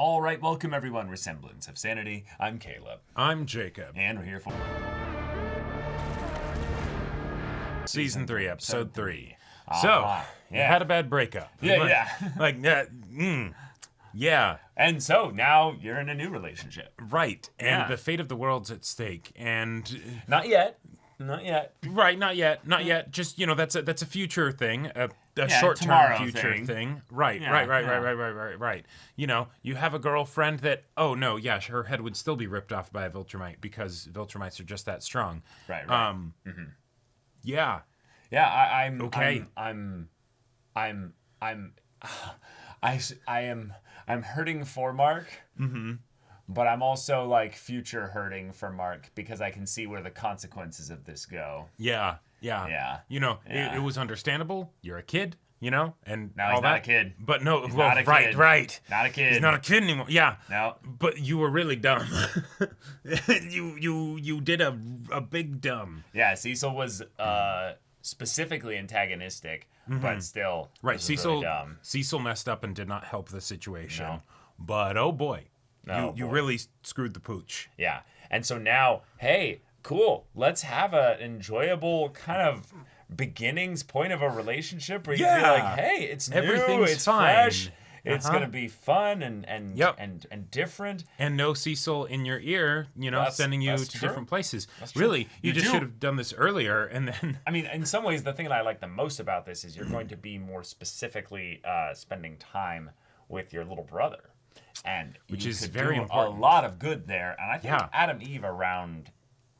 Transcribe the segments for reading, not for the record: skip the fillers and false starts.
All right, welcome everyone. We're Semblance of Sanity. I'm Caleb. I'm Jacob. And we're here for Season 3, Episode 3. Uh-huh. So, you Yeah. had a bad breakup. Yeah. Yeah, And so now you're in a new relationship. right. And Yeah. the fate of the world's at stake. And, Not yet. right, not yet. Just, that's a future thing, a short-term tomorrow future thing. Right, Yeah, right. You have a girlfriend that, her head would still be ripped off by a Viltrumite because Viltrumites are just that strong. Right. Yeah. Yeah, I'm Okay. I'm hurting for Mark. Mm-hmm. But I'm also like future hurting for Mark because I can see where the consequences of this go. Yeah. Yeah. It was understandable. You're a kid, and Now all he's that. not a kid. But no, He's well, not a right, kid. right. Not a kid. He's not a kid anymore. Yeah. No. But you were really dumb. you did a big dumb. Yeah, Cecil was specifically antagonistic, but still Right, this was really dumb. Cecil messed up and did not help the situation. No. But oh boy, you boy. really screwed the pooch. Yeah. And so now, hey, cool. Let's have an enjoyable kind of beginnings point of a relationship where you feel Yeah. like, hey, it's new, Everything's it's fine. fresh, it's Uh-huh. gonna be fun and Yep. and different. And no Cecil in your ear, sending you that's to true. different places. true. Really, you You just do- should have done this earlier and then I mean, in some ways, the thing that I like the most about this is you're going to be more specifically spending time with your little brother, and Which you is could very do important. a lot of good there. And I think Yeah. Adam Eve around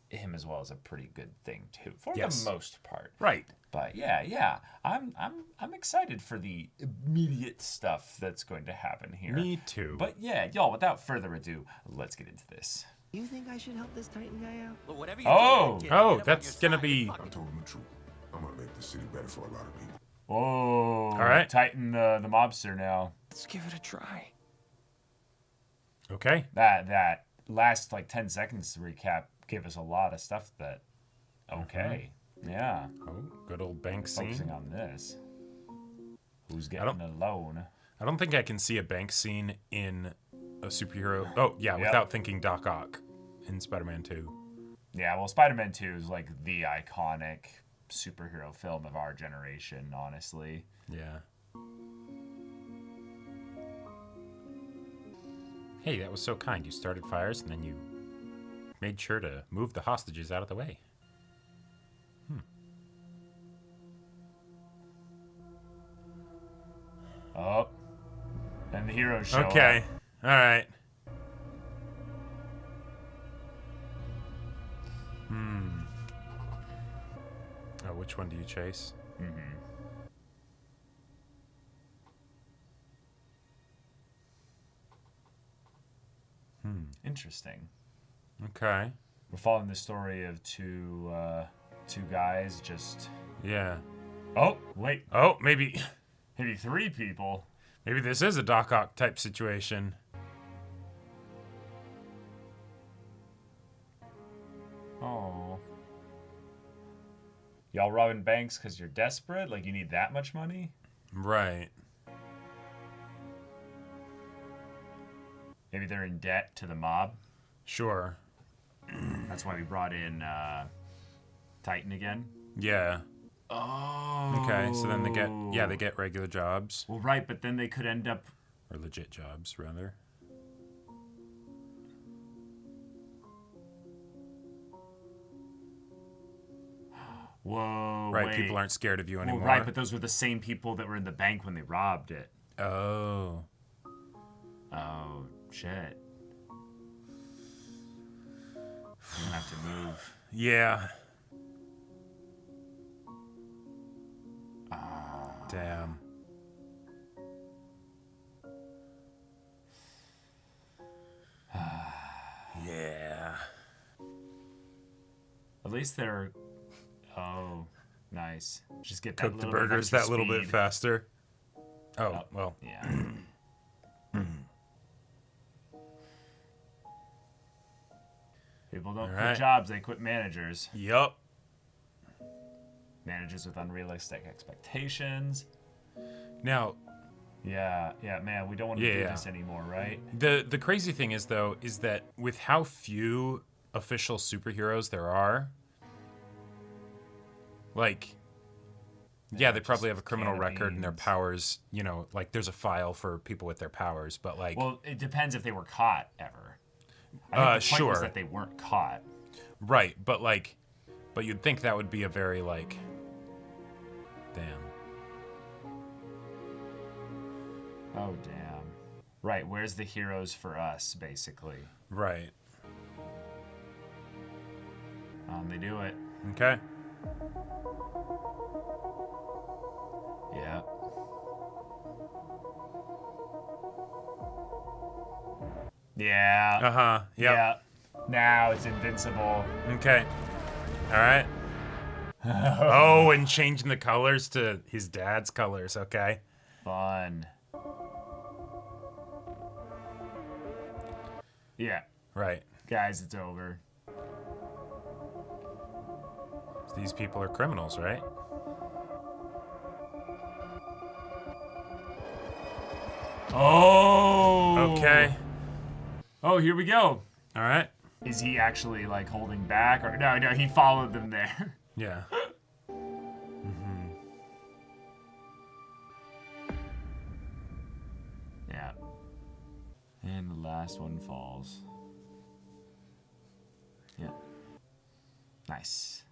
him as well is a pretty good thing too, for Yes. the most part. right. But yeah, I'm excited for the immediate stuff that's going to happen here. Me too. But yeah, y'all, without further ado, let's get into this. You think I should help this Titan guy out? Well, whatever you Oh! do, kid, Oh, get him on that's your gonna side. be- Fuck I it. told him the truth. I'm gonna make the city better for a lot of people. Oh, all right. Titan the mobster now. Let's give it a try. Okay. That last like 10 seconds recap gave us a lot of stuff that okay. Yeah. Oh, good old bank Focusing scene. on this. Who's getting a loan? I don't think I can see a bank scene in a superhero. Oh, yeah, Yep. without thinking Doc Ock in Spider-Man 2. Yeah, well, Spider-Man 2 is like the iconic superhero film of our generation, honestly. Yeah. Hey, that was so kind. You started fires and then you made sure to move the hostages out of the way. Oh. And the heroes show Okay. up. All right. Oh, which one do you chase? Interesting. Okay. We're following the story of two guys just... Yeah. Oh, wait. Oh, maybe Maybe three people. this is a Doc Ock type situation. Oh. Y'all robbing banks because you're desperate? Like you need that much money? Right. Maybe they're in debt to the mob. Sure. That's why we brought in Titan again. Yeah. Oh. Okay, so then they get regular jobs. Well, right, but then they could end up... Or legit jobs, rather. Whoa, Right, wait. people aren't scared of you Well, anymore. right, but those were the same people that were in the bank when they robbed it. Oh. Oh, shit. I'm gonna have to move. Yeah. Damn. Yeah. At least they're... Oh, nice. Just get that Cook the little bit of burgers extra that little bit speed. faster. Oh, well. Yeah. People don't quit Alright. jobs, they quit managers. Yup. Managers with unrealistic expectations. Now, Yeah, man, we don't want to do this anymore, right? The crazy thing is, though, is that with how few official superheroes there are, like, yeah, they probably have a criminal record and their powers, you know, like there's a file for people with their powers, but like... Well, it depends if they were caught ever. I think the point was sure. that they weren't caught. Right, but like, but you'd think that would be a very, like, damn. Oh, damn. Right, where's the heroes for us, basically? Right. They do it. Okay. Yeah. Yeah. Uh-huh, yep. Yeah. Now it's Invincible. Okay. All right. Oh, and changing the colors to his dad's colors, okay. Fun. Yeah. Right. Guys, it's over. These people are criminals, right? Oh! Okay. Oh, here we go. All right. Is he actually, like, holding back? Or no, he followed them there. Yeah. Yeah. And the last one falls. Yeah. Nice.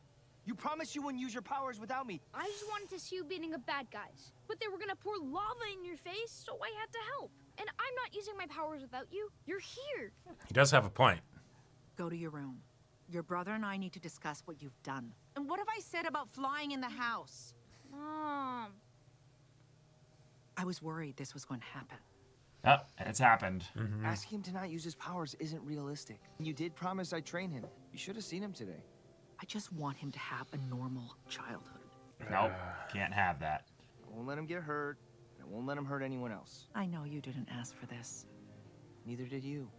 You promised you wouldn't use your powers without me. I just wanted to see you beating up bad guys. But they were gonna pour lava in your face, so I had to help. And I'm not using my powers without you. You're here. He does have a point. Go to your room. Your brother and I need to discuss what you've done. And what have I said about flying in the house? Mom. I was worried this was going to happen. Oh, it's happened. Asking him to not use his powers isn't realistic. You did promise I'd train him. You should have seen him today. I just want him to have a normal childhood. Nope. Can't have that. I won't let him get hurt. And I won't let him hurt anyone else. I know you didn't ask for this. Neither did you.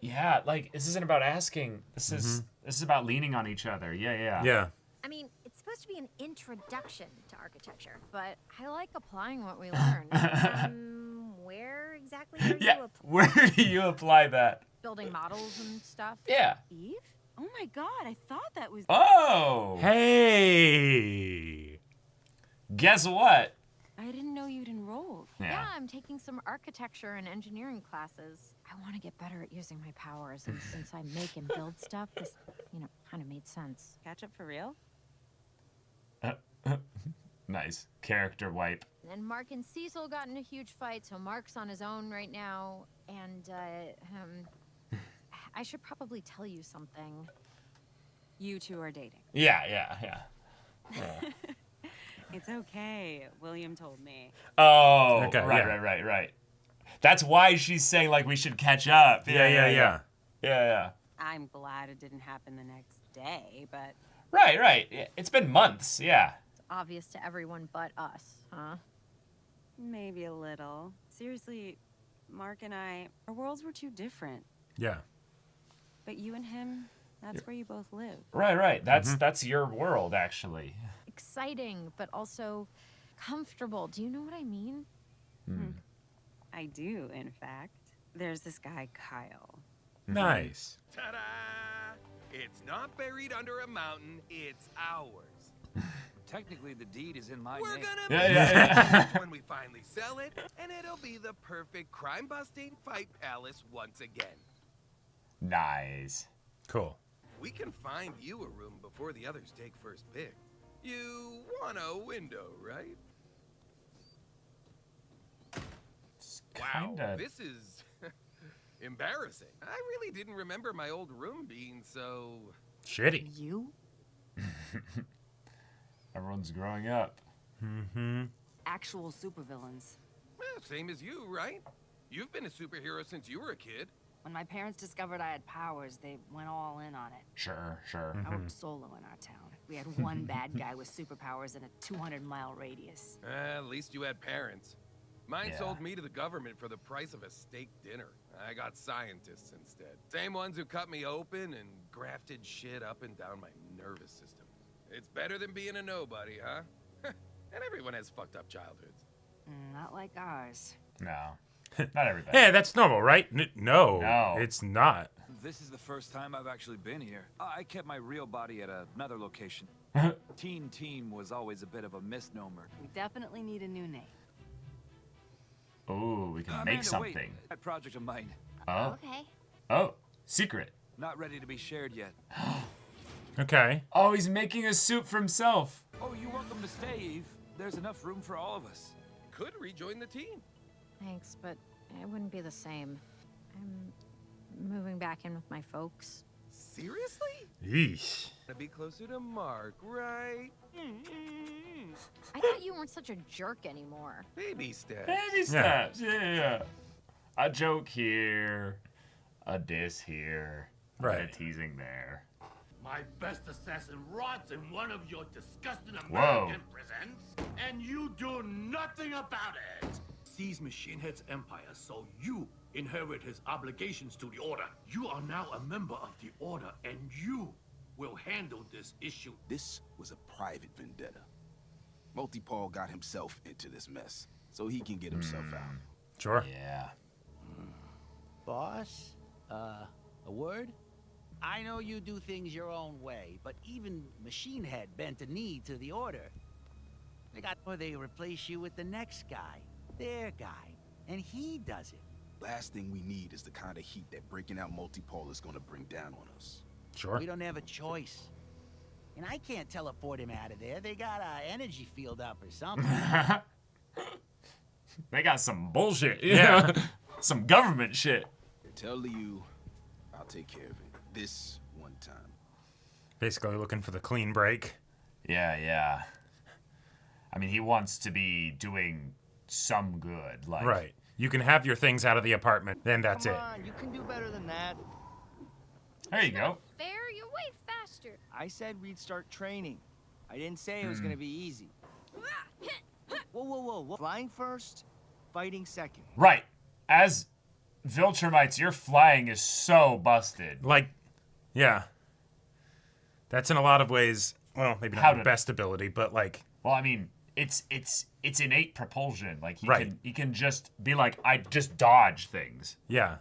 Yeah, like, this isn't about asking. This is about leaning on each other. Yeah. Yeah. I mean, it's supposed to be an introduction to architecture, but I like applying what we learned. Where exactly are you Where do you apply that? building models and stuff? Yeah. Eve? Oh my god, I thought that was... Oh! Hey! Guess what? I didn't know you'd enrolled. Yeah, I'm taking some architecture and engineering classes. I want to get better at using my powers, and since I make and build stuff, this, kind of made sense. Catch up for real? Nice. Character wipe. And Mark and Cecil got in a huge fight, so Mark's on his own right now, and, I should probably tell you something. You two are dating. Yeah. It's okay. William told me. Oh, Okay, right. That's why she's saying, like, we should catch up. Yeah. Yeah. I'm glad it didn't happen the next day, but... Right. It's been months, yeah. It's obvious to everyone but us, huh? Maybe a little. Seriously, Mark and I, our worlds were too different. Yeah. But you and him, that's where you both live. Right. That's your world, actually. Exciting, but also comfortable. Do you know what I mean? I do, in fact. There's this guy, Kyle. Nice. Ta-da! It's not buried under a mountain, it's ours. Technically, the deed is in my We're name. gonna make Yeah. it when we finally sell it, and it'll be the perfect crime-busting fight palace once again. Nice. Cool. We can find you a room before the others take first pick. You want a window, right? Wow, Kinda. this is embarrassing. I really didn't remember my old room being so... Shitty. You? Everyone's growing up. Actual supervillains. Well, same as you, right? You've been a superhero since you were a kid. When my parents discovered I had powers, they went all in on it. Sure. I worked solo in our town. We had one bad guy with superpowers in a 200-mile radius. At least you had parents. Mine Yeah. sold me to the government for the price of a steak dinner. I got scientists instead. Same ones who cut me open and grafted shit up and down my nervous system. It's better than being a nobody, huh? And everyone has fucked up childhoods. Not like ours. No. Not everybody. Hey, that's normal, right? No, No. it's not. This is the first time I've actually been here. I kept my real body at another location. Teen Team was always a bit of a misnomer. We definitely need a new name. Oh, we can Amanda, make something. Wait, that project of mine. Oh. Okay. Oh, secret. Not ready to be shared yet. Okay. Oh, he's making a suit for himself. Oh, you're welcome to stay, Eve. There's enough room for all of us. Could rejoin the team. Thanks, but it wouldn't be the same. I'm moving back in with my folks. Seriously? Yeesh. To be closer to Mark, right? I thought you weren't such a jerk anymore. Baby steps. Baby steps. Yeah. A joke here. A diss here. Right. A teasing there. My best assassin rots in one of your disgusting Whoa. American prisons, and you do nothing about it. Seize Machine Head's empire so you inherit his obligations to the Order. You are now a member of the Order, and you will handle this issue. This was a private vendetta. Multi-Paul got himself into this mess, so he can get himself out. Sure. Yeah. Boss, a word? I know you do things your own way, but even Machine Head bent a knee to the Order. They replace you with the next guy, their guy, and he does it. Last thing we need is the kind of heat that breaking out Multi-Paul is gonna bring down on us. Sure. We don't have a choice. And I can't teleport him out of there. They got an energy field up or something. They got some bullshit. Yeah. Some government shit. Tell Liu, I'll take care of it. This one time. Basically looking for the clean break. Yeah. I mean, he wants to be doing some good. Like, Right. You can have your things out of the apartment, then that's Come it. on, you can do better than that. There you go. Fair, you're way faster. I said we'd start training. I didn't say it was gonna be easy. Whoa. Flying first, fighting second. Right. As Viltrumites, your flying is so busted. Like, yeah. That's in a lot of ways, well, maybe not the best ability, but like... Well, I mean, it's innate propulsion. Like, he can just be like, I just dodge things. Yeah.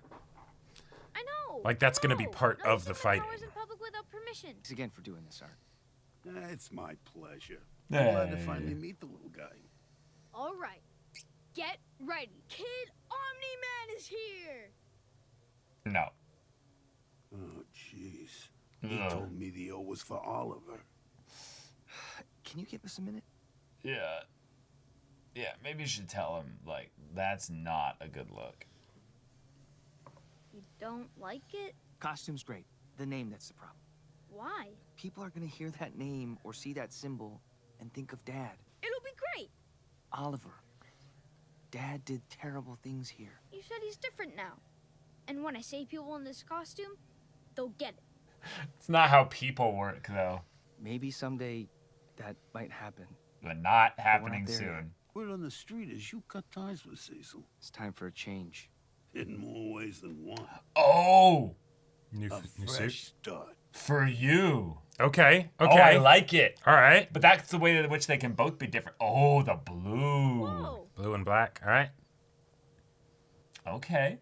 I know. Like, that's going to be part of the fighting. In public without permission. Thanks again for doing this, Art. It's my pleasure. Hey. I'm glad to finally meet the little guy. All right. Get ready. Kid Omni-Man is here. No. Oh, jeez. He Ugh. told me the O was for Oliver. Can you give us a minute? Yeah. Yeah, maybe you should tell him, like, that's not a good look. You don't like it? Costume's great. The name that's the problem. Why? People are gonna hear that name or see that symbol and think of Dad. It'll be great. Oliver. Dad did terrible things here. You said he's different now. And when I say people in this costume, they'll get it. It's not how people work, though. Maybe someday that might happen. But not But happening we're not there yet. soon. Word on the street is you cut ties with Cecil. It's time for a change. In more ways than one. Oh! New Fresh suit? start. For you. Okay. Oh, I like it. All right. But that's the way in which they can both be different. Oh, the blue. Whoa. Blue and black. All right. Okay.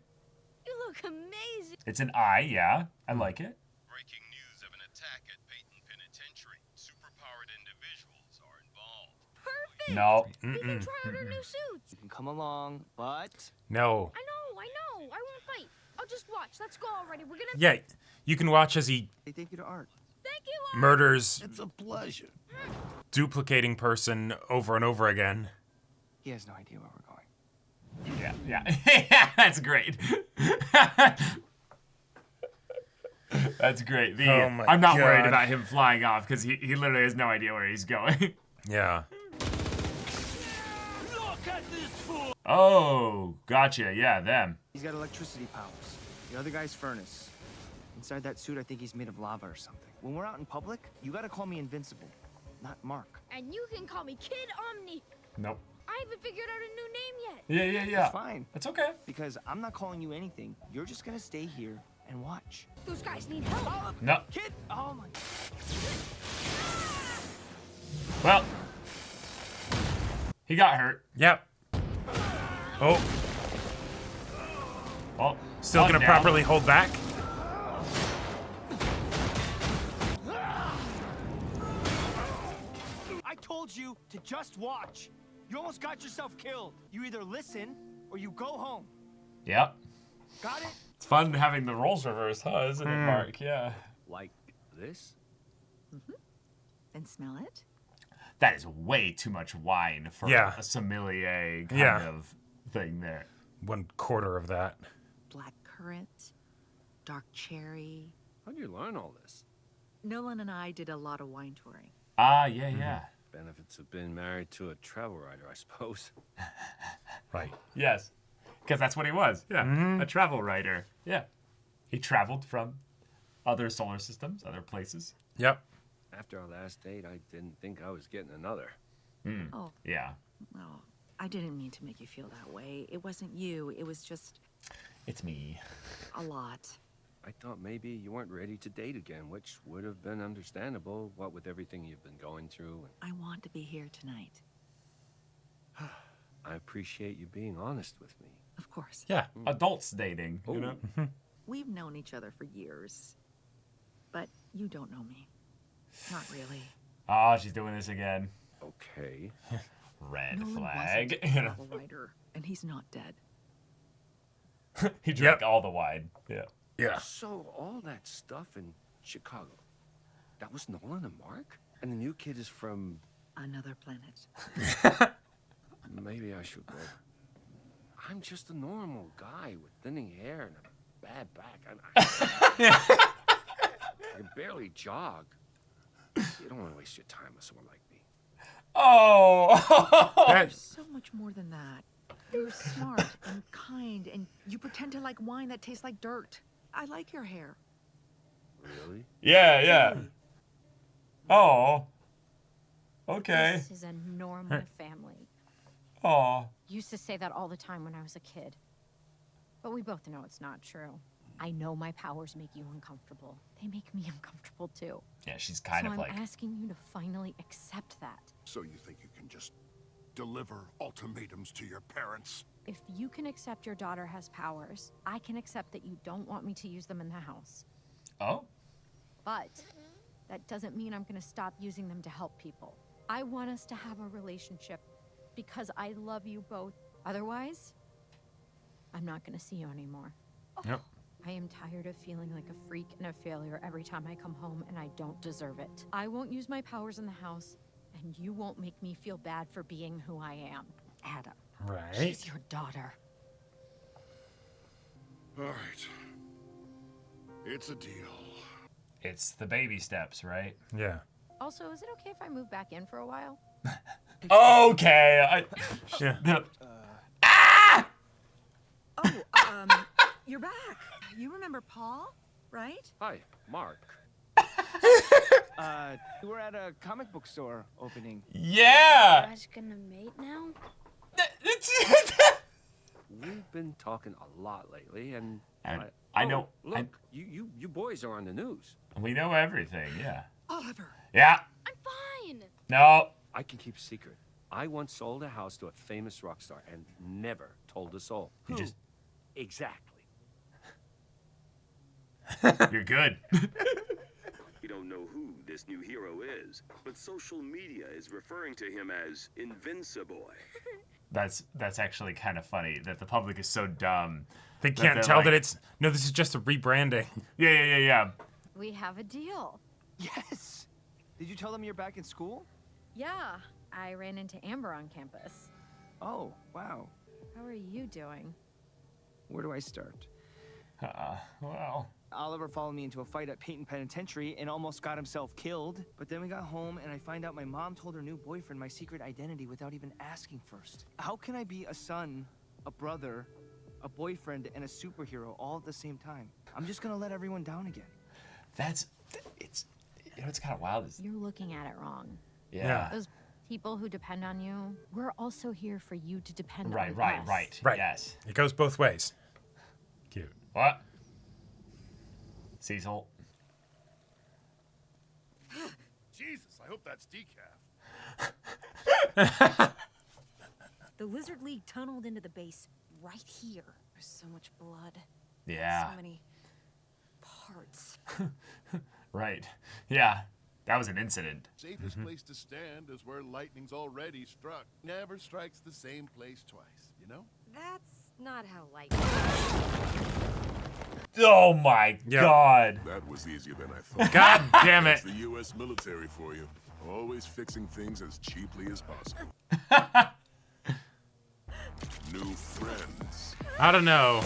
You look amazing. It's an eye, yeah. I like it. Breaking news of an attack at Peyton Penitentiary. Superpowered individuals are involved. Perfect. No. We can try out our new suits. You can come along, but No. I know. I won't fight. I'll just watch. Let's go already. We're gonna... Yeah, you can watch as he they thank you to Art. Thank you, Art. murders It's a pleasure. duplicating person over and over again. He has no idea where we're going. Yeah. That's great. That's great. Oh my I'm not worried God. about him flying off because he literally has no idea where he's going. Yeah. Look at this fool! Oh, gotcha. Yeah, them. He's got electricity powers. The other guy's furnace. Inside that suit, I think he's made of lava or something. When we're out in public, you gotta call me Invincible, not Mark. And you can call me Kid Omni. Nope. I haven't figured out a new name yet. Yeah. It's fine. That's okay. Because I'm not calling you anything. You're just gonna stay here and watch. Those guys need help. No. Kid! Oh my... Well, he got hurt. Yep. Oh. Oh, Still one gonna down. properly hold back? I told you to just watch. You almost got yourself killed. You either listen or you go home. Yep. Got it? It's fun having the roles reversed, huh? Isn't it, Mark? Yeah. Like this? Then smell it. That is way too much wine for Yeah. a sommelier kind Yeah. of thing there. 1/4 of that. Black currant, dark cherry. How'd you learn all this? Nolan and I did a lot of wine touring. Ah, yeah, yeah. Benefits of being married to a travel writer, I suppose. Right. Yes. Because that's what he was. Yeah. A travel writer. Yeah. He traveled from other solar systems, other places. Yep. After our last date, I didn't think I was getting another. Oh, Yeah. well, I didn't mean to make you feel that way. It wasn't you. It was just It's me. a lot. I thought maybe you weren't ready to date again, which would have been understandable, what with everything you've been going through. I want to be here tonight. I appreciate you being honest with me. Of course. Yeah. Adults dating, you know? We've known each other for years. But you don't know me. Not really. Oh, she's doing this again. Okay. Red Nolan flag. wasn't a travel writer, and he's not dead. He drank all the wine. Yeah. Yeah. So all that stuff in Chicago, that was Nolan and Mark? And the new kid is from... Another planet. Maybe I should go. I'm just a normal guy with thinning hair and a bad back. I can barely jog. You don't want to waste your time with someone like me. Oh! You're so much more than that. You're smart and kind, and you pretend to like wine that tastes like dirt. I like your hair. Really? Yeah, yeah. Oh. Okay. This is a normal family. Oh. Used to say that all the time when I was a kid. But we both know it's not true. I know my powers make you uncomfortable. They make me uncomfortable too. Yeah, she's kind so of I'm like... asking you to finally accept that. So you think you can just deliver ultimatums to your parents? If you can accept your daughter has powers, I can accept that you don't want me to use them in the house. Oh? But that doesn't mean I'm going to stop using them to help people. I want us to have a relationship because I love you both. Otherwise, I'm not going to see you anymore. Yep. I am tired of feeling like a freak and a failure every time I come home, and I don't deserve it. I won't use my powers in the house, and you won't make me feel bad for being who I am. Adam. Right. She's your daughter. All right. It's a deal. It's the baby steps, right? Yeah. Also, is it okay if I move back in for a while? Okay. Yeah. You're back. You remember Paul, right? Hi, Mark. We were at a comic book store opening. Yeah. You guys gonna mate now? We've been talking a lot lately, and I know. Look, you boys are on the news. We know everything, yeah. Oliver. Yeah. I'm fine. No. I can keep a secret. I once sold a house to a famous rock star and never told a soul. You just... Exactly. You're good. We don't know who this new hero is, but social media is referring to him as Invincible. That's actually kind of funny that the public is so dumb. They can't tell that it's... No, this is just a rebranding. Yeah. We have a deal. Yes! Did you tell them you're back in school? Yeah, I ran into Amber on campus. Oh, wow. How are you doing? Where do I start? Well... Oliver followed me into a fight at Peyton Penitentiary and almost got himself killed. But then we got home and I find out my mom told her new boyfriend my secret identity without even asking first. How can I be a son, a brother, a boyfriend, and a superhero all at the same time? I'm just gonna let everyone down again. It's kind of wild. You're looking at it wrong. Yeah. Those people who depend on you, we're also here for you to depend on us. Right. Yes. It goes both ways. Cute. What? Cecil. Jesus, I hope that's decaf. The Lizard League tunneled into the base right here. There's so much blood. Yeah. So many parts. Right. Yeah. That was an incident. Safest place to stand is where lightning's already struck. Never strikes the same place twice, you know? That's not how lightning. Oh my god. That was easier than I thought. God damn it. It's the U.S. military for you. Always fixing things as cheaply as possible. New friends. I don't know.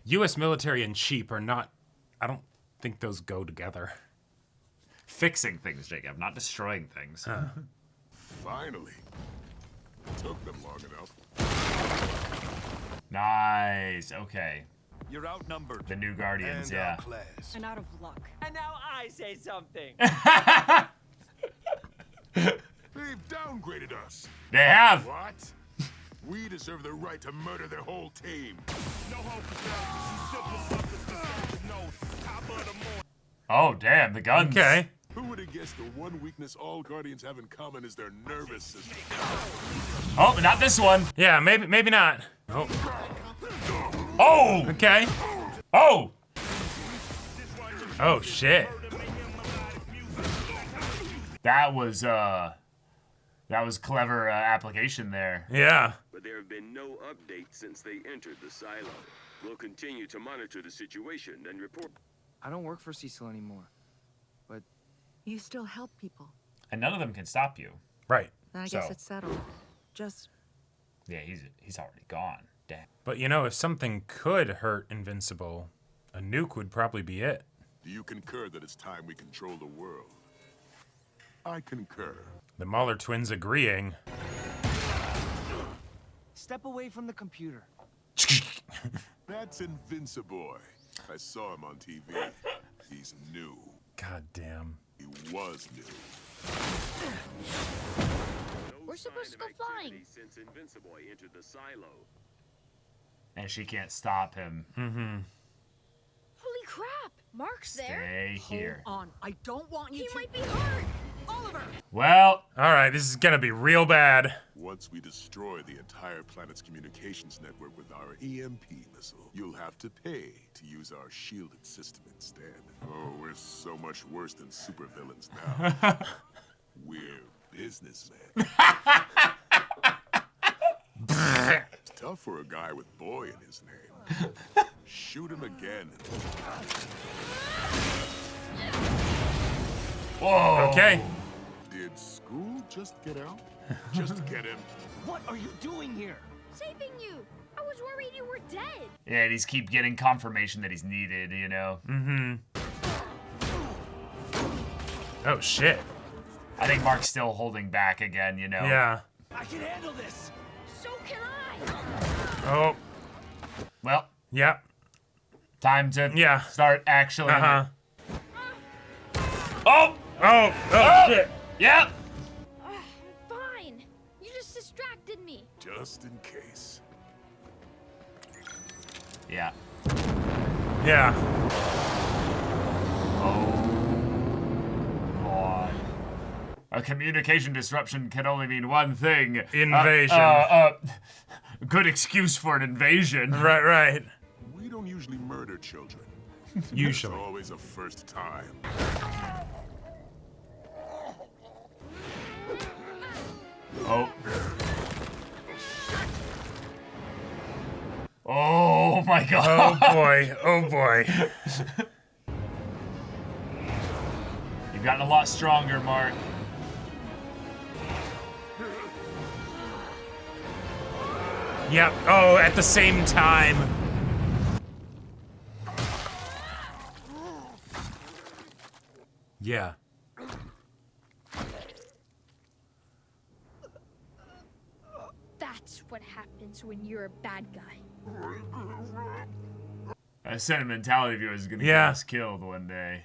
U.S. military and cheap are not... I don't think those go together. Fixing things, Jacob, not destroying things. Finally. Took them long enough. Nice. Okay. You're outnumbered. The new Guardians, yeah. And out of luck. And now I say something. They've downgraded us. They have. What? We deserve the right to murder their whole team. No hope Oh, damn, the guns. Okay. Who would have guessed the one weakness all Guardians have in common is their nervous system? Oh, not this one. Yeah, maybe not. Oh. Oh! Okay. Oh! Oh, shit. That was clever application there. Yeah. But there have been no updates since they entered the silo. We'll continue to monitor the situation and report. I don't work for Cecil anymore, but You still help people. And none of them can stop you. Right. Then I guess it's settled. Just... Yeah, he's already gone. Damn. But you know, if something could hurt Invincible, a nuke would probably be it. Do you concur that it's time we control the world? I concur. The Mahler twins agreeing. step away from the computer. That's Invincible. I saw him on TV. He's new. God damn. He was new. We're supposed to go flying. Since Invincible entered the silo. And she can't stop him. Mm-hmm. Holy crap! Mark's there. Stay here. Hold on. I don't want you He to... might be hurt. Oliver! Well. All right, this is gonna be real bad. Once we destroy the entire planet's communications network with our EMP missile, you'll have to pay to use our shielded system instead. Oh, we're so much worse than supervillains now. We're businessmen. It's tough for a guy with boy in his name. Shoot him again. Whoa. Okay. Did school just get out? Just get him. What are you doing here? Saving you. I was worried you were dead. Yeah, and he's keep getting confirmation that he's needed, you know? Mm-hmm. Oh, shit. I think Mark's still holding back again, you know? Yeah. I can handle this. So can I. Oh. Well. Yeah. Time to start actually. Uh-huh. Oh! Oh, shit. Yep. Fine. You just distracted me. Just in case. Yeah. Yeah. Oh. God. A communication disruption can only mean one thing. Invasion. Good excuse for an invasion. Right. We don't usually murder children. Usually. It's always a first time. Oh. Oh my god. Oh boy. Oh boy. You've gotten a lot stronger, Mark. Yep. Oh, at the same time. Yeah. That's what happens when you're a bad guy. A sentimentality of yours is gonna get us killed one day.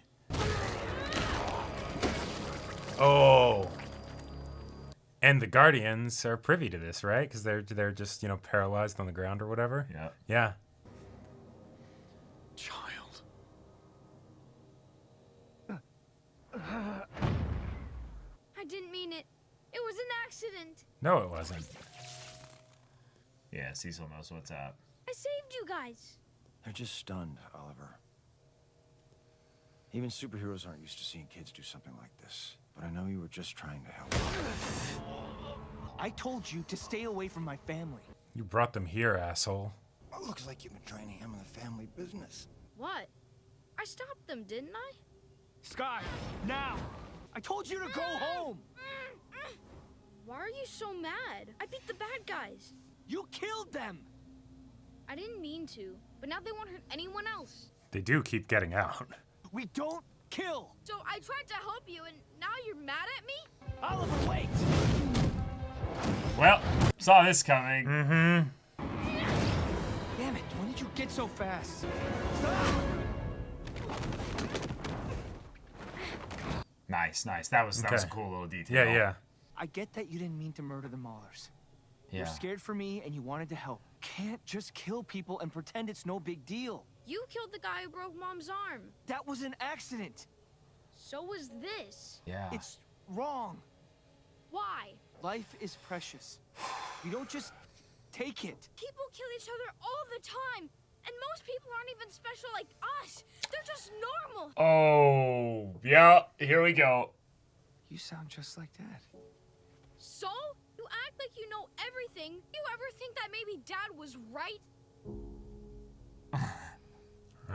Oh. And the Guardians are privy to this, right? Because they're just, you know, paralyzed on the ground or whatever. Yeah. Yeah. Child. I didn't mean it. It was an accident. No, it wasn't. Yeah, Cecil knows what's up. I saved you guys. They're just stunned, Oliver. Even superheroes aren't used to seeing kids do something like this. But I know you were just trying to help. I told you to stay away from my family. You brought them here, asshole. Well, looks like you've been trying to hammer the family business. What? I stopped them, didn't I? Sky, now! I told you to go home! Why are you so mad? I beat the bad guys. You killed them! I didn't mean to, but now they won't hurt anyone else. They do keep getting out. We don't kill! So I tried to help you, and now you're mad at me? Oliver, wait! Well, saw this coming. Mm-hmm. Damn it, when did you get so fast? Stop! Nice. That was a cool little detail. Yeah. I get that you didn't mean to murder the Maulers. Yeah. You're scared for me and you wanted to help. Can't just kill people and pretend it's no big deal. You killed the guy who broke Mom's arm. That was an accident. So was this. Yeah. It's wrong. Why? Life is precious. You don't just take it. People kill each other all the time. And most people aren't even special like us. They're just normal. Oh, yeah. Here we go. You sound just like Dad. So? You act like you know everything. You ever think that maybe Dad was right? All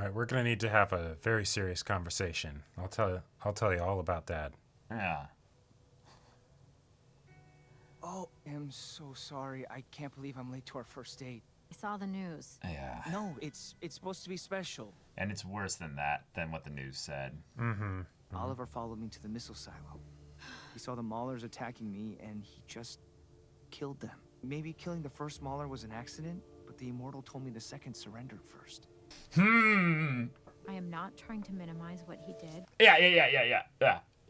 right, we're gonna need to have a very serious conversation. I'll tell you all about Dad. Yeah. Oh, I'm so sorry. I can't believe I'm late to our first date. I saw the news. Yeah. No, it's supposed to be special. And it's worse than what the news said. Mm-hmm. Oliver followed me to the missile silo. He saw the Maulers attacking me, and he just killed them. Maybe killing the first Mauler was an accident, but the Immortal told me the second surrendered first. I am not trying to minimize what he did. Yeah.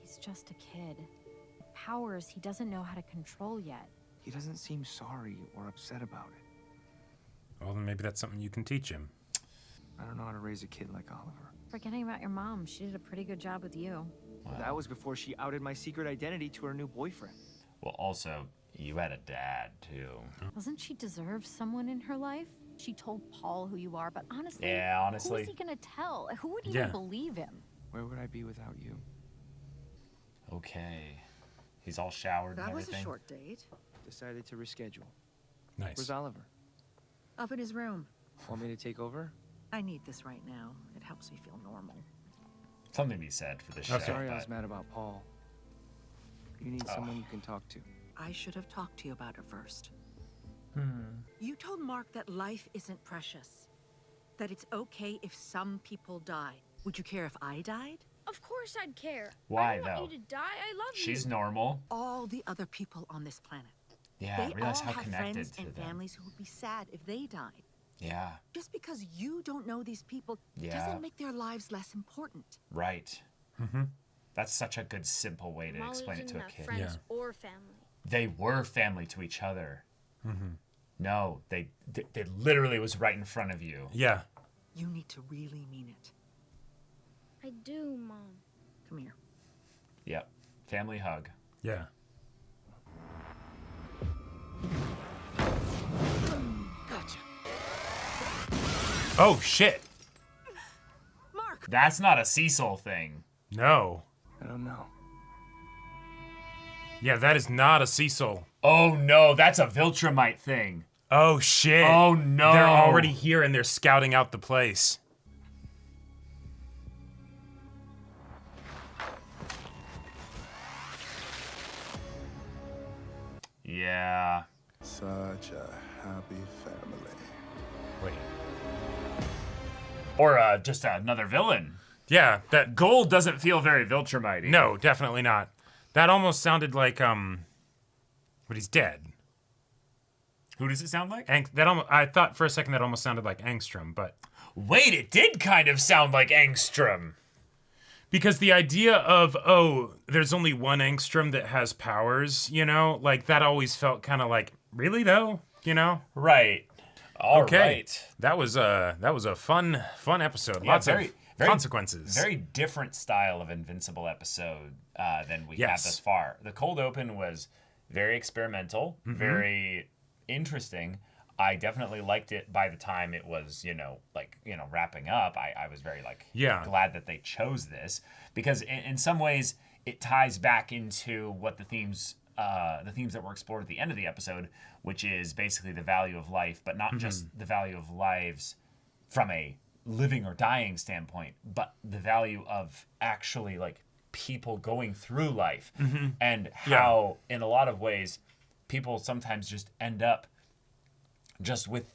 He's just a kid. Powers he doesn't know how to control yet. He doesn't seem sorry or upset about it. Well, then maybe that's something you can teach him. I don't know how to raise a kid like Oliver. Forgetting about your mom, she did a pretty good job with you. Wow. That was before she outed my secret identity to her new boyfriend. Well, also, you had a dad, too. Doesn't she deserve someone in her life? She told Paul who you are, but honestly, who is he gonna tell? Who would even believe him? Where would I be without you? Okay. He's all showered and everything. That was a short date. Decided to reschedule. Nice. Where's Oliver? Up in his room. Want me to take over? I need this right now. It helps me feel normal. Something to be said for this show. Sorry I was mad about Paul. You need someone you can talk to. I should have talked to you about it first. You told Mark that life isn't precious. That it's okay if some people die. Would you care if I died? Of course I'd care. Why, I don't though? want you to die. I love you. She's normal. All the other people on this planet. Yeah, they realize all how have connected friends to and them. families who would be sad if they died. Yeah. Just because you don't know these people Yeah. doesn't make their lives less important. Right. That's such a good, simple way to explain it to a kid. Friends or family. They were family to each other. No, they literally was right in front of you. Yeah. You need to really mean it. I do, Mom. Come here. Yep. Family hug. Yeah. Gotcha. Oh, shit. Mark! That's not a Cecil thing. No. I don't know. Yeah, that is not a Cecil. Oh, no, that's a Viltrumite thing. Oh, shit. Oh, no. They're already here and they're scouting out the place. Yeah. Such a happy family. Wait. Or just another villain. Yeah, that Gold doesn't feel very Viltrumite. No, definitely not. That almost sounded like but he's dead. Who does it sound like? I thought for a second that almost sounded like Angstrom, but wait, it did kind of sound like Angstrom. Because the idea of, oh, there's only one Angstrom that has powers, you know, like that always felt kind of like, really though, you know? Right. All right. That was a fun episode. Yeah, Lots of consequences. Very different style of Invincible episode than we had thus far. The cold open was very experimental, very interesting. I definitely liked it by the time it was, wrapping up. I was very glad that they chose this, because in some ways it ties back into what the themes that were explored at the end of the episode, which is basically the value of life, but not just the value of lives from a living or dying standpoint, but the value of actually people going through life, and how in a lot of ways people sometimes just end up just with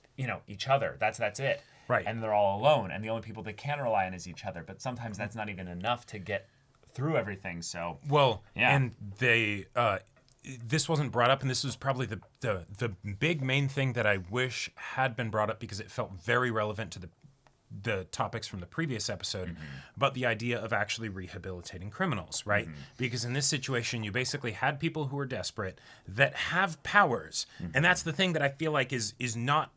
each other. That's it. Right. And they're all alone, and the only people they can rely on is each other. But sometimes that's not even enough to get through everything. So and they this wasn't brought up, and this was probably the big main thing that I wish had been brought up, because it felt very relevant to the topics from the previous episode, but the idea of actually rehabilitating criminals, right? Because in this situation, you basically had people who are desperate that have powers, and that's the thing that I feel like is not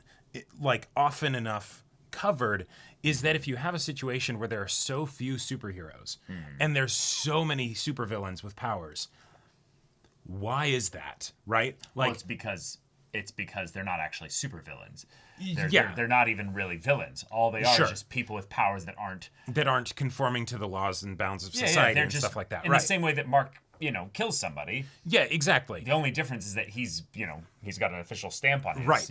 often enough covered, is that if you have a situation where there are so few superheroes and there's so many supervillains with powers, why is that, right? Well, it's because they're not actually supervillains. They're not even really villains. All they are is just people with powers that aren't conforming to the laws and bounds of society and stuff like that. In the same way that Mark, kills somebody. Yeah, exactly. The only difference is that he's got an official stamp on his, right.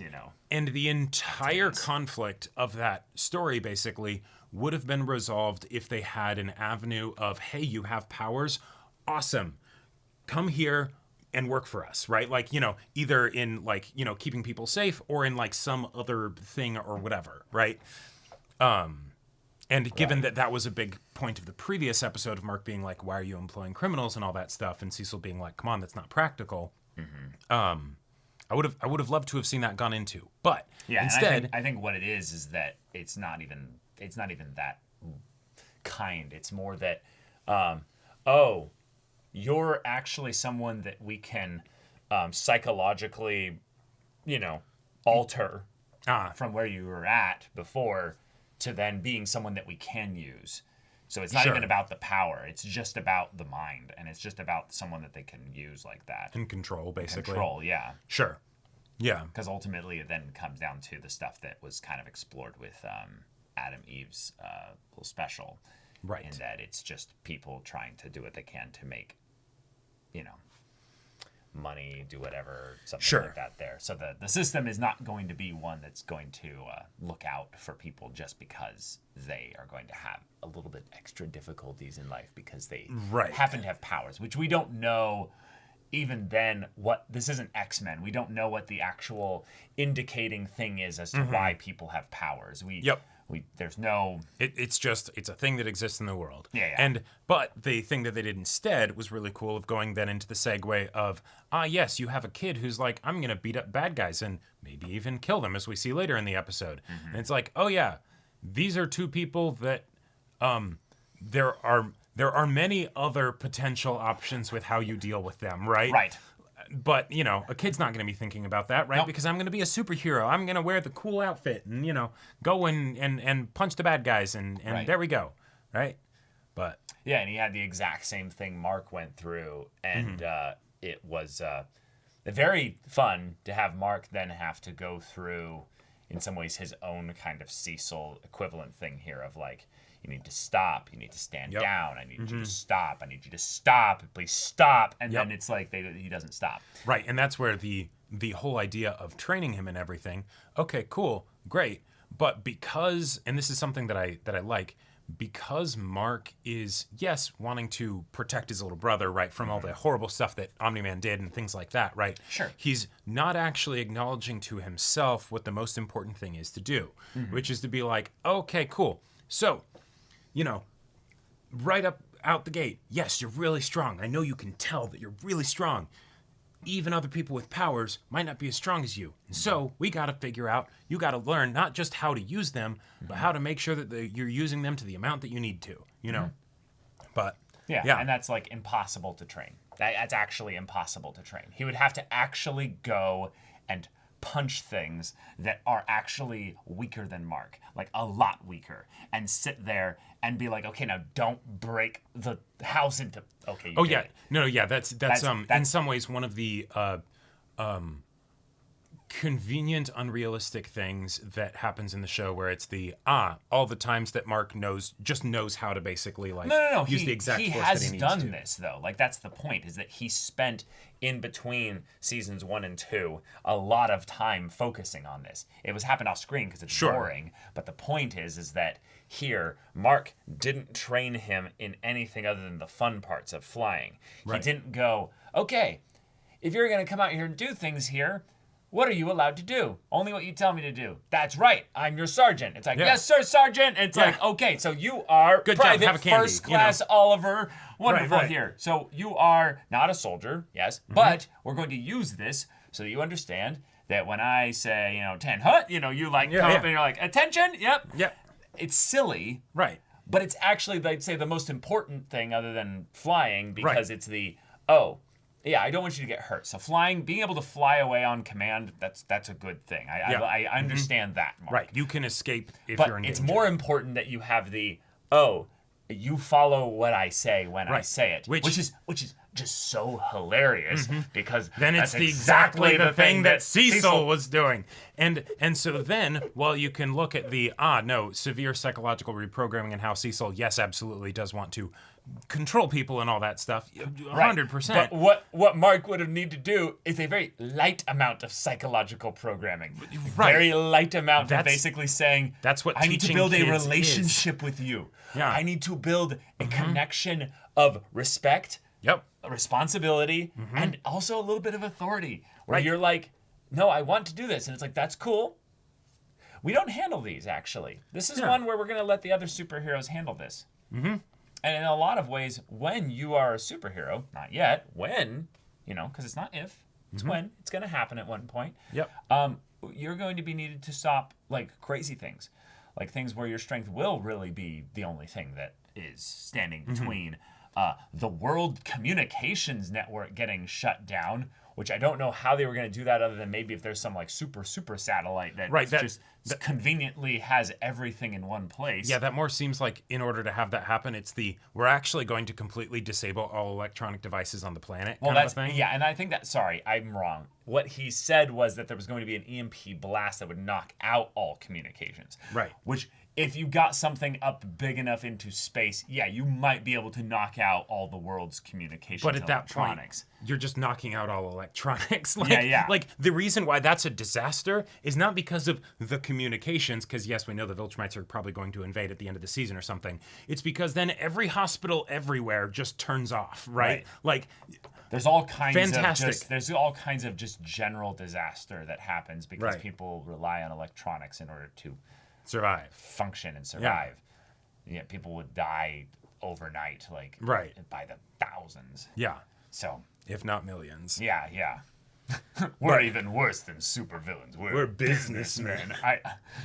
And the entire conflict of that story basically would have been resolved if they had an avenue of, hey, you have powers, awesome, come here and work for us, right? Either in keeping people safe, or in some other thing or whatever, right? And given that was a big point of the previous episode of Mark being like, why are you employing criminals and all that stuff, and Cecil being like, come on, that's not practical. I would have loved to have seen that gone into, but instead, I think what it is that it's not even that kind. It's more that, you're actually someone that we can psychologically, alter from where you were at before to then being someone that we can use. So it's not even about the power. It's just about the mind, and it's just about someone that they can use like that. And control, basically. Control, yeah. Sure. Yeah. Because ultimately it then comes down to the stuff that was kind of explored with Adam Eve's little special. Right. In that it's just people trying to do what they can to make, money, do whatever, something like that there. So the system is not going to be one that's going to look out for people just because they are going to have a little bit extra difficulties in life because they happen to have powers, which we don't know even then this isn't X-Men. We don't know what the actual indicating thing is as to why people have powers. There's no... It's a thing that exists in the world. Yeah. But the thing that they did instead was really cool, of going then into the segue of, yes, you have a kid who's like, I'm going to beat up bad guys and maybe even kill them, as we see later in the episode. And it's like, oh yeah, these are two people that there are many other potential options with how you deal with them, right? Right. But, a kid's not going to be thinking about that, right? Nope. Because I'm going to be a superhero. I'm going to wear the cool outfit and, go and punch the bad guys and there we go, right? But... Yeah, and he had the exact same thing Mark went through, and it was very fun to have Mark then have to go through, in some ways, his own kind of Cecil equivalent thing here of you need to stop, you need to stand down, I need you to stop, I need you to stop, please stop, and then it's like he doesn't stop. Right, and that's where the whole idea of training him and everything, okay, cool, great, but because, and this is something that I like, because Mark is, yes, wanting to protect his little brother, right, from all the horrible stuff that Omni-Man did and things like that, right? Sure. He's not actually acknowledging to himself what the most important thing is to do, which is to be like, okay, cool, so... right up out the gate, yes, you're really strong. I know you can tell that you're really strong. Even other people with powers might not be as strong as you. And so we got to figure out, you got to learn not just how to use them, but how to make sure that you're using them to the amount that you need to, But, yeah. And that's impossible to train. That's actually impossible to train. He would have to actually go and punch things that are actually weaker than Mark, a lot weaker, and sit there and be like, okay, now don't break the house into. Okay. Oh yeah, no, yeah, that's in some ways one of the convenient, unrealistic things that happens in the show where it's all the times that Mark knows how to basically like use the exact force that he needs to. He has done this though. Like that's the point, is that he spent in between seasons 1 and 2 a lot of time focusing on this. It was happened off screen because it's boring, but the point is that here Mark didn't train him in anything other than the fun parts of flying. He didn't go, okay, if you're going to come out here and do things here, what are you allowed to do? Only what you tell me to do. That's right. I'm your sergeant. It's like, yes, sir, sergeant. And it's like, okay, so you are good private job. Have a candy, first class Oliver. Wonderful here. So you are not a soldier, yes, but we're going to use this so that you understand that when I say, 10, you like come up and you're like, attention, yep. It's silly. Right. But it's actually, I'd say, the most important thing other than flying, because it's yeah, I don't want you to get hurt. So being able to fly away on command, that's a good thing. I understand that, Mark. Right, you can escape if but you're in it's danger. more important that you have you follow what I say when I say it, which is just so hilarious because then it's exactly the thing that Cecil was doing. And so then, while you can look at the severe psychological reprogramming and how Cecil, yes, absolutely does want to control people and all that stuff, 100%. But what Mark would have needed to do is a very light amount of psychological programming. Very light amount of basically saying, that's what I need to teaching build a kids relationship with you. Yeah. I need to build a connection of respect, responsibility, and also a little bit of authority. Where you're like, no, I want to do this. And it's like, that's cool. We don't handle these, actually. This is one where we're going to let the other superheroes handle this. And in a lot of ways, when you are a superhero, not yet, when, because it's not if, it's when, it's going to happen at one point. You're going to be needed to stop, like, crazy things. Like things where your strength will really be the only thing that is standing between the World Communications Network getting shut down, which I don't know how they were going to do that other than maybe if there's some like super satellite that just conveniently has everything in one place. Yeah, that more seems like in order to have that happen, it's we're actually going to completely disable all electronic devices on the planet kind of a thing. Yeah, and I think sorry, I'm wrong. What he said was that there was going to be an EMP blast that would knock out all communications. Right. Which, if you got something up big enough into space, yeah, you might be able to knock out all the world's communications. But at that point, you're just knocking out all electronics. Like the reason why that's a disaster is not because of the communications, because yes, we know the Viltrumites are probably going to invade at the end of the season or something. It's because then every hospital everywhere just turns off, right? Like there's all kinds of just general disaster that happens because people rely on electronics in order to function and survive. Yeah, people would die overnight, like by the thousands. Yeah. So if not millions. Yeah. We're even worse than supervillains. We're businessmen.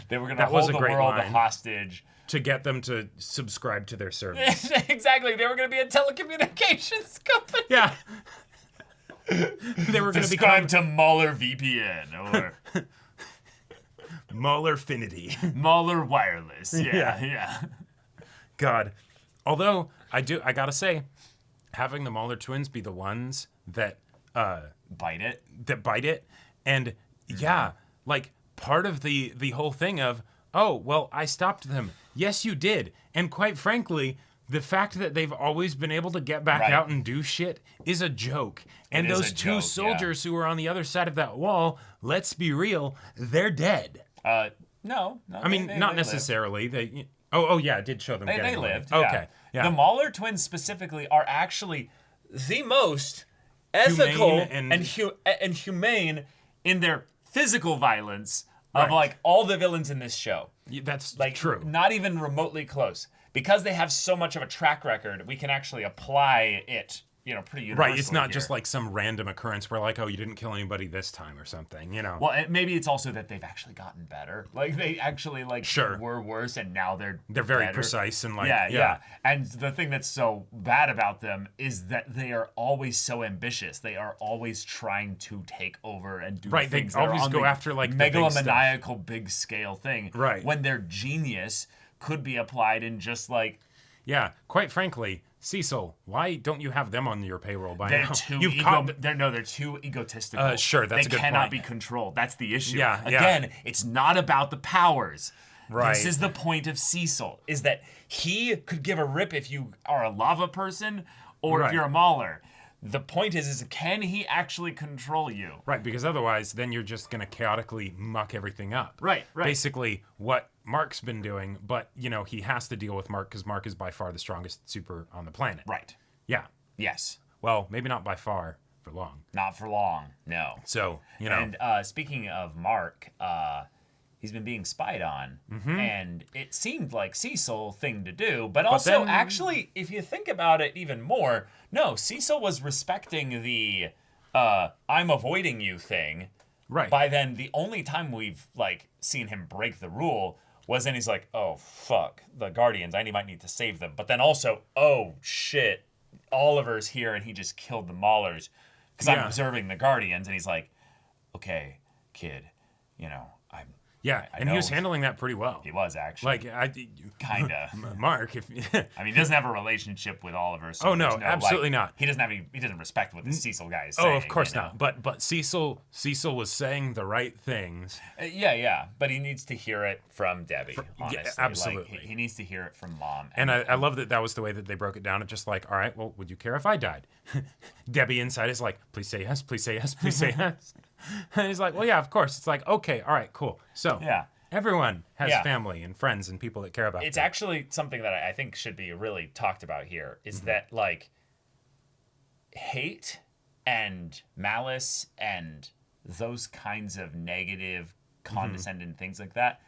They were going to hold the world hostage to get them to subscribe to their service. Exactly. They were going to be a telecommunications company. Yeah. They were going to subscribe to Mahler VPN or Mahlerfinity. Mahler Wireless. Yeah. God. Although I gotta say, having the Mahler twins be the ones that bite it, and like part of the whole thing of, oh well, I stopped them. Yes, you did, and quite frankly, the fact that they've always been able to get back out and do shit is a joke. And those two soldiers who are on the other side of that wall, let's be real, they're dead. No. I mean, not necessarily. They. Oh yeah, it did show them. They lived. Okay. Yeah. The Mahler twins specifically are actually the most ethical and humane in their physical violence of like all the villains in this show. That's like true. Not even remotely close. Because they have so much of a track record, we can actually apply it, pretty universally. Right, it's not just like some random occurrence where like, oh, you didn't kill anybody this time or something, Well, maybe it's also that they've actually gotten better. Like they actually were worse and now they're very better. Precise and yeah. And the thing that's so bad about them is that they are always so ambitious. They are always trying to take over and do things. They always go after like megalomaniacal big scale thing. Right. When their genius could be applied in just like Yeah, quite frankly, Cecil, why don't you have them on your payroll by They're now? too they're too egotistical. Sure, that's a good They cannot point. be controlled. That's the issue. Yeah, Again, it's not about the powers. Right. This is the point of Cecil, is that he could give a rip if you are a lava person or if Right. you're a Mauler. The point is can he actually control you? Right, because otherwise, then you're just going to chaotically muck everything up. Right. Basically, what Mark's been doing, but, he has to deal with Mark because Mark is by far the strongest super on the planet. Right. Yeah. Yes. Well, maybe not by far, for long. Not for long, no. So, And speaking of Mark, he's been being spied on, and it seemed like Cecil thing to do, but also then- actually, if you think about it even more, no, Cecil was respecting the I'm avoiding you thing. Right. By then, the only time we've seen him break the rule was then he's like, oh fuck, the Guardians, I might need to save them. But then also, oh shit, Oliver's here and he just killed the Maulers because I'm observing the Guardians, and he's like, okay, kid, I'm. Yeah, and he was handling that pretty well. He was actually. Kinda. Mark, if I mean, he doesn't have a relationship with Oliver. So Oh, no, absolutely not. He doesn't respect what the Cecil guy is Oh, saying. of course not. But Cecil was saying the right things. Yeah, but he needs to hear it from Debbie. Honestly, absolutely. He needs to hear it from Mom. And I love that was the way that they broke it down. It's just like, all right, well, would you care if I died? Debbie inside is like, please say yes, please say yes, please say yes. And he's like, well, yeah, of course. It's like, okay, all right, cool. So everyone has family and friends and people that care about It's them. actually something that I think should be really talked about here is that hate and malice and those kinds of negative, condescending things like that,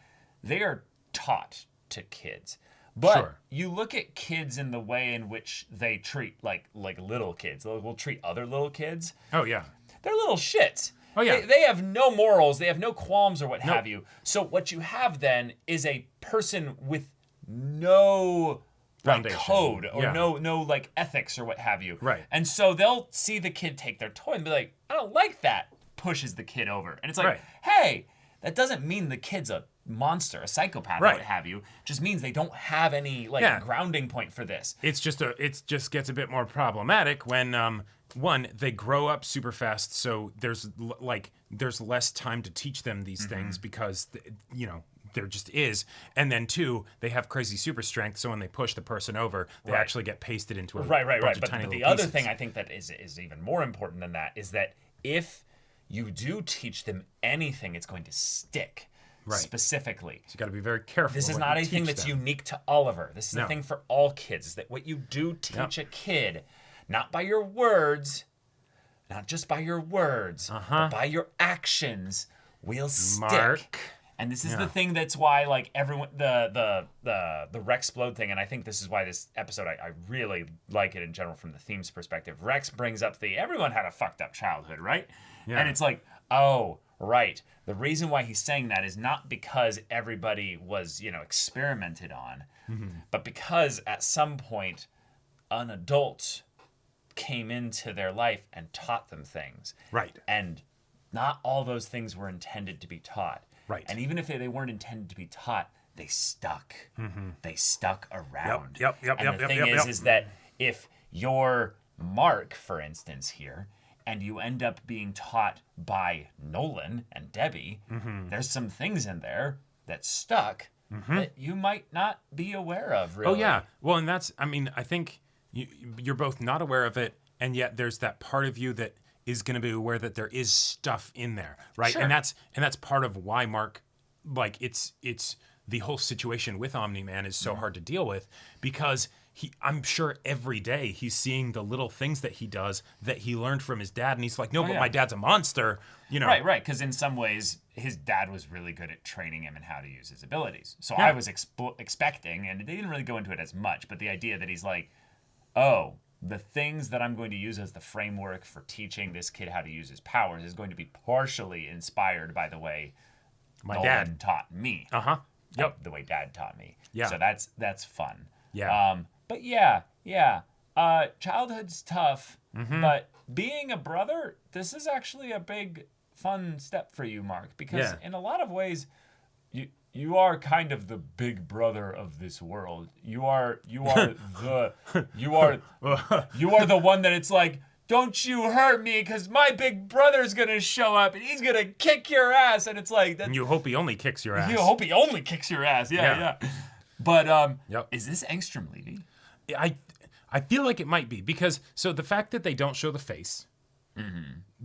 they are taught to kids. But you look at kids in the way in which they treat like little kids. They'll treat other little kids. Oh, yeah. They're little shits. Oh, yeah. They have no morals. They have no qualms or what have you. So what you have then is a person with no code or no ethics or what have you. Right. And so they'll see the kid take their toy and be like, I don't like that. Pushes the kid over. And it's like, hey, that doesn't mean the kid's a monster, a psychopath or what have you. Just means they don't have any grounding point for this. It just gets a bit more problematic when one, they grow up super fast, so there's less time to teach them these things because there just is. And then two, they have crazy super strength, so when they push the person over, they actually get pasted into a bunch of tiny But the little other pieces. thing I think that is even more important than that is that if you do teach them anything, it's going to stick. Specifically. So you got to be very careful. This is not a thing that's unique to Oliver. This is a thing for all kids. Is that what you do teach a kid, not by your words, not just by your words, but by your actions, will stick. And this is the thing that's why everyone the Rexplode thing, and I think this is why this episode I really like it in general from the theme's perspective. Rex brings up everyone had a fucked up childhood, right? Yeah. And it's like, oh, right. The reason why he's saying that is not because everybody was, experimented on, but because at some point an adult came into their life and taught them things. Right. And not all those things were intended to be taught. Right. And even if they weren't intended to be taught, they stuck. They stuck around. Yep. And the thing is that if you're Mark, for instance, here, and you end up being taught by Nolan and Debbie, there's some things in there that stuck that you might not be aware of, really. Oh, yeah. Well, and I think you're both not aware of it, and yet there's that part of you that is going to be aware that there is stuff in there, right? Sure. And that's part of why Mark, it's the whole situation with Omni-Man is so hard to deal with because I'm sure every day he's seeing the little things that he does that he learned from his dad, and he's like, no, but my dad's a monster, Right, because in some ways, his dad was really good at training him in how to use his abilities. So I was expecting, and they didn't really go into it as much, but the idea that he's like, oh, the things that I'm going to use as the framework for teaching this kid how to use his powers is going to be partially inspired by the way my Nolan dad taught me. Yep. The way Dad taught me. Yeah. So that's fun. Yeah. But childhood's tough, but being a brother, this is actually a big fun step for you, Mark, because in a lot of ways, you are kind of the big brother of this world. You are the one that it's like, don't you hurt me, because my big brother's gonna show up and he's gonna kick your ass. And it's like that. You hope he only kicks your ass. You hope he only kicks your ass. Yeah. But is this Angstrom Levy? I feel like it might be, because so the fact that they don't show the face,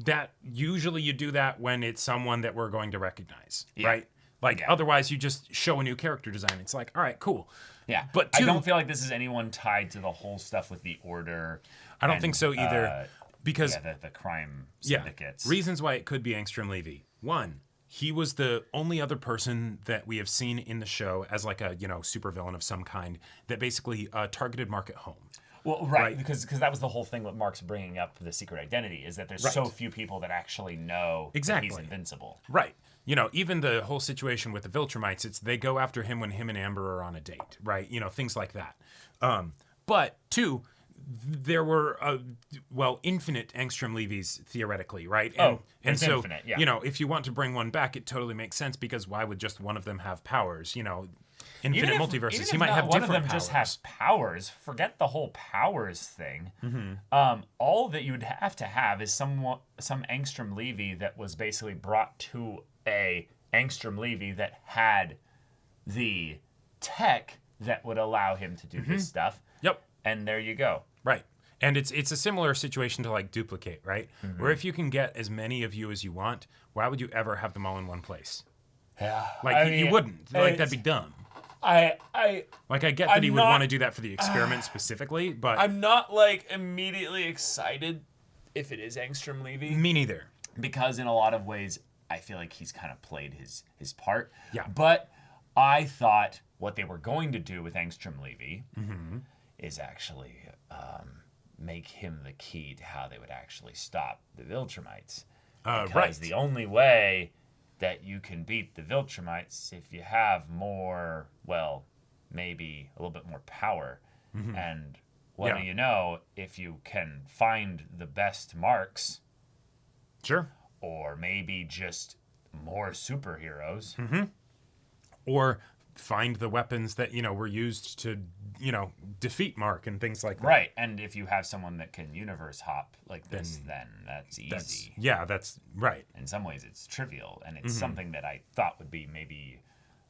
that usually you do that when it's someone that we're going to recognize, right? Like otherwise you just show a new character design. It's like, all right, cool. Yeah, but I don't feel like this is anyone tied to the whole stuff with the Order. I don't think so either, because the crime syndicates. Reasons why it could be Angstrom Levy. One, he was the only other person that we have seen in the show as like a supervillain of some kind that basically targeted Mark at home. Well, right, because that was the whole thing. What Mark's bringing up the secret identity is that there's so few people that actually know that he's invincible. Right. Even the whole situation with the Viltrumites, it's they go after him when him and Amber are on a date, right? Things like that. But two, there were infinite Angstrom Levys theoretically, right? And so infinite, yeah. If you want to bring one back, it totally makes sense, because why would just one of them have powers? Infinite multiverses. He might have different powers. One of them just has powers. Forget the whole powers thing. All that you would have to have is some Angstrom Levy that was basically brought to a Angstrom Levy that had the tech that would allow him to do this stuff. Yep. And there you go. Right. And it's a similar situation to like Duplicate, right? Where if you can get as many of you as you want, why would you ever have them all in one place? Yeah. You wouldn't. That'd be dumb. I get that he would want to do that for the experiment specifically, but I'm not immediately excited if it is Angstrom Levy. Me neither. Because in a lot of ways, I feel like he's kind of played his part. Yeah. But I thought what they were going to do with Angstrom Levy is actually make him the key to how they would actually stop the Viltrumites. Because the only way that you can beat the Viltrumites if you have more, maybe a little bit more power. And what do you know, if you can find the best marks. Sure. Or maybe just more superheroes. Or find the weapons that, were used to, defeat Mark and things like that. Right. And if you have someone that can universe hop like this, then that's easy. That's right. In some ways, it's trivial. And it's something that I thought would be maybe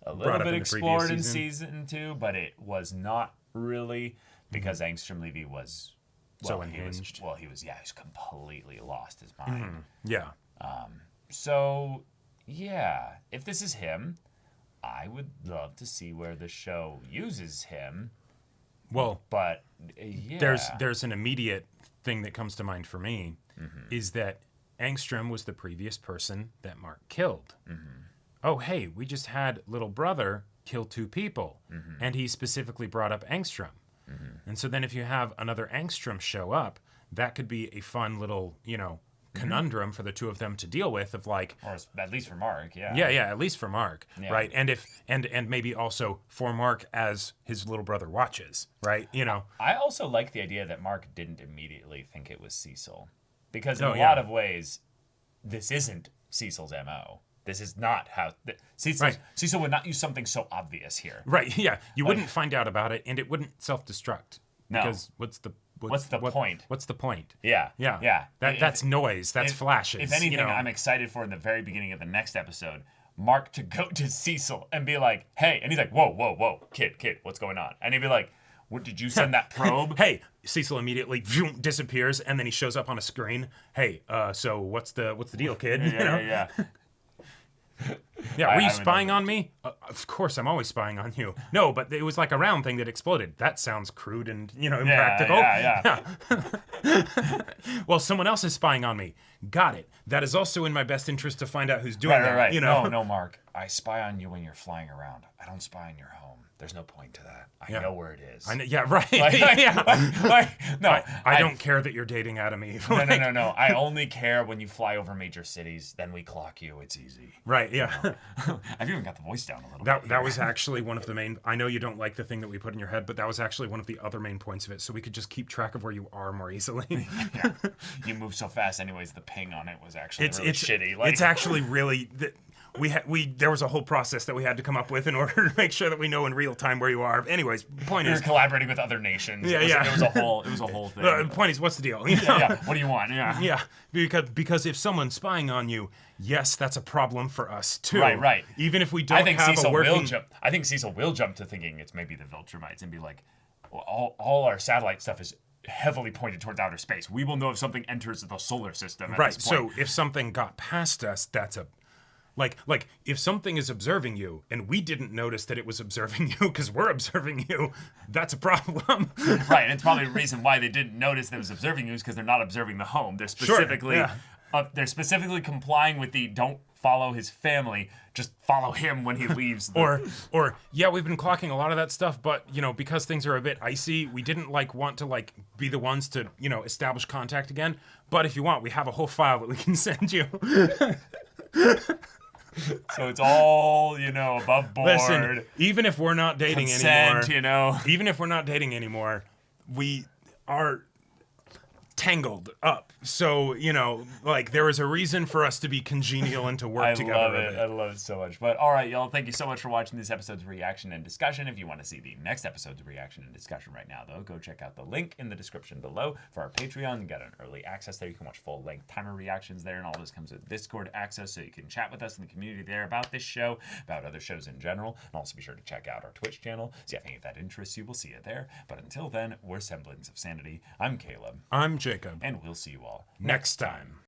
a little bit explored in season 2, but it was not really, because Angstrom Levy was so unhinged. He was completely lost his mind. Yeah. So, yeah, if this is him, I would love to see where the show uses him. Well, but there's an immediate thing that comes to mind for me, is that Angstrom was the previous person that Mark killed. Oh, hey, we just had little brother kill 2 people, and he specifically brought up Angstrom. And so then if you have another Angstrom show up, that could be a fun little, conundrum for the two of them to deal with, of like, or at least for Mark, at least for Mark, right? And if and maybe also for Mark as his little brother watches, right? I also like the idea that Mark didn't immediately think it was Cecil, because in a lot of ways, this isn't Cecil's MO. This is not how Cecil would not use something so obvious here. Right? Yeah, you wouldn't find out about it, and it wouldn't self-destruct. No, because what's the point? What's the point? Yeah. That's noise. That's flashes. If anything, I'm excited for in the very beginning of the next episode, Mark to go to Cecil and be like, "Hey," and he's like, "Whoa, kid, what's going on?" And he'd be like, "What did you send that probe?" Hey, Cecil immediately disappears, and then he shows up on a screen. Hey, so what's the deal, kid? Yeah. Yeah, were you spying on me? Of course, I'm always spying on you. No, but it was like a round thing that exploded. That sounds crude and, impractical. Yeah. Well, someone else is spying on me. Got it. That is also in my best interest to find out who's doing that. Right. No, Mark. I spy on you when you're flying around. I don't spy on your home. There's no point to that. I know where it is. I know, right. I don't care that you're dating Adam Eve. No. I only care when you fly over major cities. Then we clock you. It's easy. Right, yeah. I've even got the voice down a little bit. That was actually one of the main... I know you don't like the thing that we put in your head, but that was actually one of the other main points of it, so we could just keep track of where you are more easily. Yeah. You move so fast anyways, the ping on it was actually really shitty. It's actually really... there was a whole process that we had to come up with in order to make sure that we know in real time where you are. Anyways, point is collaborating with other nations. Yeah, it was a whole thing. The point is, what's the deal? Yeah. What do you want? Yeah. Yeah. Because if someone's spying on you, yes, that's a problem for us too. Right. Even if we don't have a working. I think Cecil will jump to thinking it's maybe the Viltrumites and be like, well, all our satellite stuff is heavily pointed towards outer space. We will know if something enters the solar system. At right. This point. So if something got past us, that's a. Like if something is observing you and we didn't notice that it was observing you because we're observing you, that's a problem. Right, and it's probably the reason why they didn't notice that it was observing you is because they're not observing the home. They're specifically they're specifically complying with the don't follow his family, just follow him when he leaves. Or we've been clocking a lot of that stuff, but because things are a bit icy, we didn't want to be the ones to establish contact again. But if you want, we have a whole file that we can send you. So it's all, above board. Listen, even if we're not dating consent, anymore, even if we're not dating anymore, we are tangled up. So, there is a reason for us to be congenial and to work together. I love it so much. But all right, y'all, thank you so much for watching this episode's reaction and discussion. If you want to see the next episode's reaction and discussion right now, though, go check out the link in the description below for our Patreon. You got an early access there. You can watch full-length timer reactions there, and all this comes with Discord access, so you can chat with us in the community there about this show, about other shows in general, and also be sure to check out our Twitch channel. See if any of that interests you. We'll see you there. But until then, we're Semblance of Sanity. I'm Caleb. I'm Jacob. And we'll see you all next time.